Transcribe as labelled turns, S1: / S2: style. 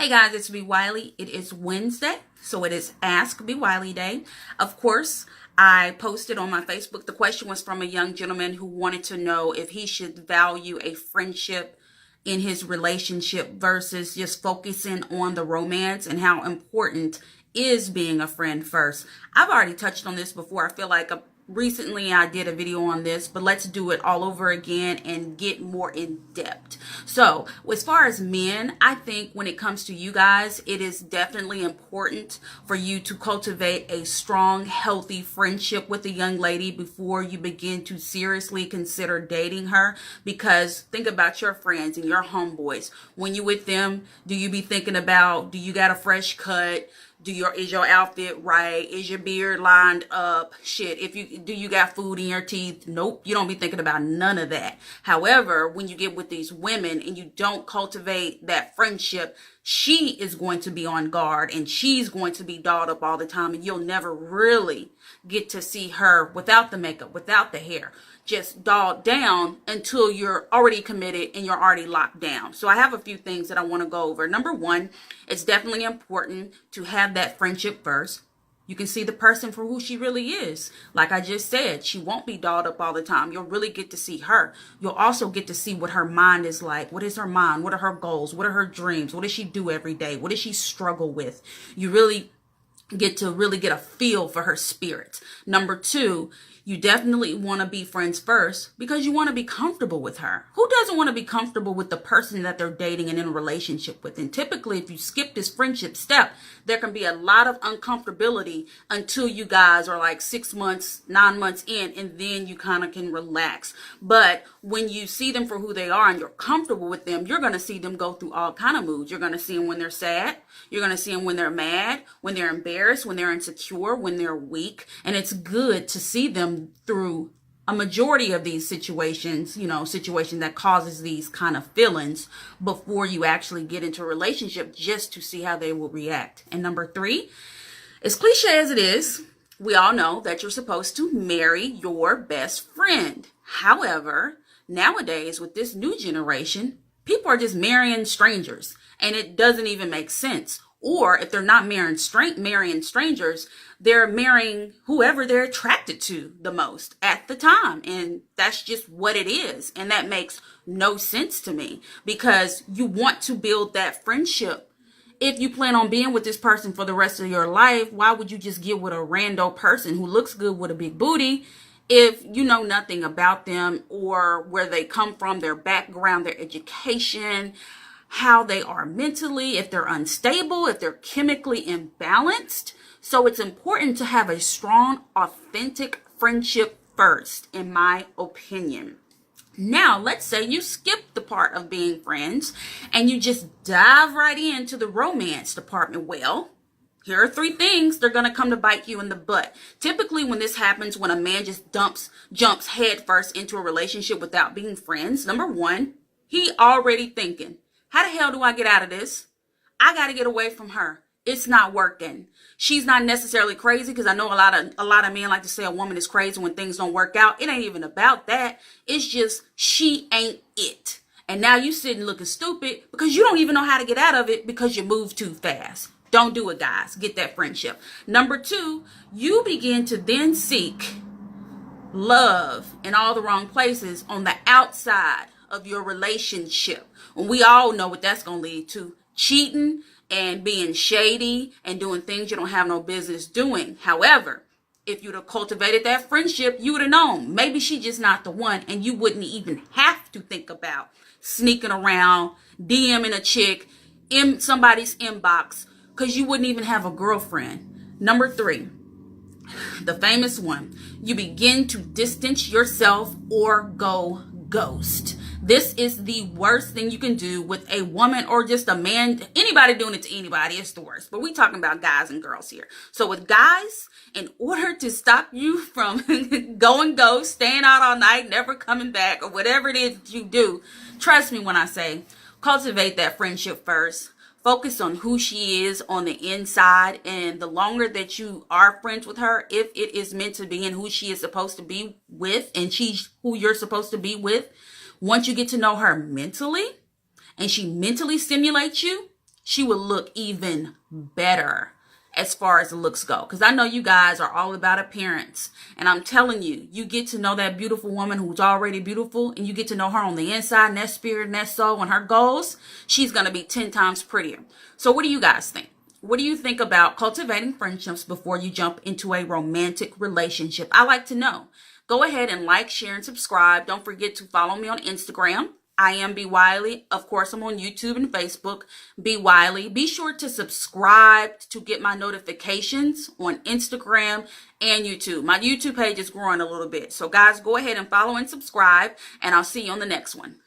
S1: Hey guys, it's B Wiley. It is Wednesday, so it is Ask B Wiley Day. Of course, I posted on my Facebook. The question was from a young gentleman who wanted to know if he should value a friendship in his relationship versus just focusing on the romance, and how important is being a friend first. I've already touched on this before. I feel like recently I did a video on this, but let's do it all over again and get more in depth. So as far as men, I think when it comes to you guys, it is definitely important for you to cultivate a strong, healthy friendship with a young lady before you begin to seriously consider dating her. Because think about your friends and your homeboys. When you with them, do you be thinking about, do you got a fresh cut? Is your outfit right? Is your beard lined up? Shit, do you got food in your teeth? Nope, you don't be thinking about none of that. However, when you get with these women and you don't cultivate that friendship, she is going to be on guard and she's going to be dolled up all the time, and you'll never really get to see her without the makeup, without the hair, just dolled down until you're already committed and you're already locked down. So I have a few things that I want to go over. Number one, it's definitely important to have that friendship first. You can see the person for who she really is. Like I just said, she won't be dolled up all the time. You'll really get to see her. You'll also get to see what her mind is like. What is her mind? What are her goals? What are her dreams? What does she do every day? What does she struggle with? You really get a feel for her spirit. Number two, you definitely want to be friends first because you want to be comfortable with her. Who doesn't want to be comfortable with the person that they're dating and in a relationship with? And typically, if you skip this friendship step, there can be a lot of uncomfortability until you guys are like 6 months, 9 months in, and then you kind of can relax. But when you see them for who they are and you're comfortable with them, you're going to see them go through all kind of moods. You're going to see them when they're sad. You're going to see them when they're mad, when they're embarrassed, when they're insecure, when they're weak. And it's good to see them through a majority of these situations, situation that causes these kind of feelings before you actually get into a relationship, just to see how they will react. And number three, as cliche as it is, we all know that you're supposed to marry your best friend. However, nowadays with this new generation, people are just marrying strangers, and it doesn't even make sense. Or if they're not marrying strangers, they're marrying whoever they're attracted to the most at the time. And that's just what it is. And that makes no sense to me, because you want to build that friendship. If you plan on being with this person for the rest of your life, why would you just get with a rando person who looks good with a big booty if you know nothing about them or where they come from, their background, their education, how they are mentally, if they're unstable, if they're chemically imbalanced? So it's important to have a strong, authentic friendship first, in my opinion. Now, let's say you skip the part of being friends and you just dive right into the romance department. Well, here are 3 things they're going to come to bite you in the butt. Typically, when this happens, when a man just jumps headfirst into a relationship without being friends, number one, he already thinking, how the hell do I get out of this? I got to get away from her. It's not working. She's not necessarily crazy, because I know a lot of men like to say a woman is crazy when things don't work out. It ain't even about that. It's just she ain't it. And now you sitting looking stupid because you don't even know how to get out of it because you moved too fast. Don't do it, guys. Get that friendship. Number two, you begin to then seek love in all the wrong places on the outside of your relationship. And we all know what that's going to lead to: cheating and being shady and doing things you don't have no business doing. However, if you'd have cultivated that friendship, you would have known maybe she's just not the one, and you wouldn't even have to think about sneaking around, DMing a chick in somebody's inbox, because you wouldn't even have a girlfriend. Number three, the famous one, you begin to distance yourself or go ghost. This is the worst thing you can do with a woman or just a man. Anybody doing it to anybody, it's the worst. But we talking about guys and girls here. So with guys, in order to stop you from going ghost, staying out all night, never coming back, or whatever it is that you do, trust me when I say cultivate that friendship first. Focus on who she is on the inside, and the longer that you are friends with her, if it is meant to be and who she is supposed to be with, and she's who you're supposed to be with, once you get to know her mentally and she mentally stimulates you, she would look even better as far as the looks go. Because I know you guys are all about appearance. And I'm telling you, you get to know that beautiful woman who's already beautiful, and you get to know her on the inside, and that spirit and that soul and her goals, she's going to be 10 times prettier. So what do you guys think? What do you think about cultivating friendships before you jump into a romantic relationship? I like to know. Go ahead and like, share, and subscribe. Don't forget to follow me on Instagram. I am Wiley. Of course, I'm on YouTube and Facebook. Wiley. Be sure to subscribe to get my notifications on Instagram and YouTube. My YouTube page is growing a little bit. So guys, go ahead and follow and subscribe, and I'll see you on the next one.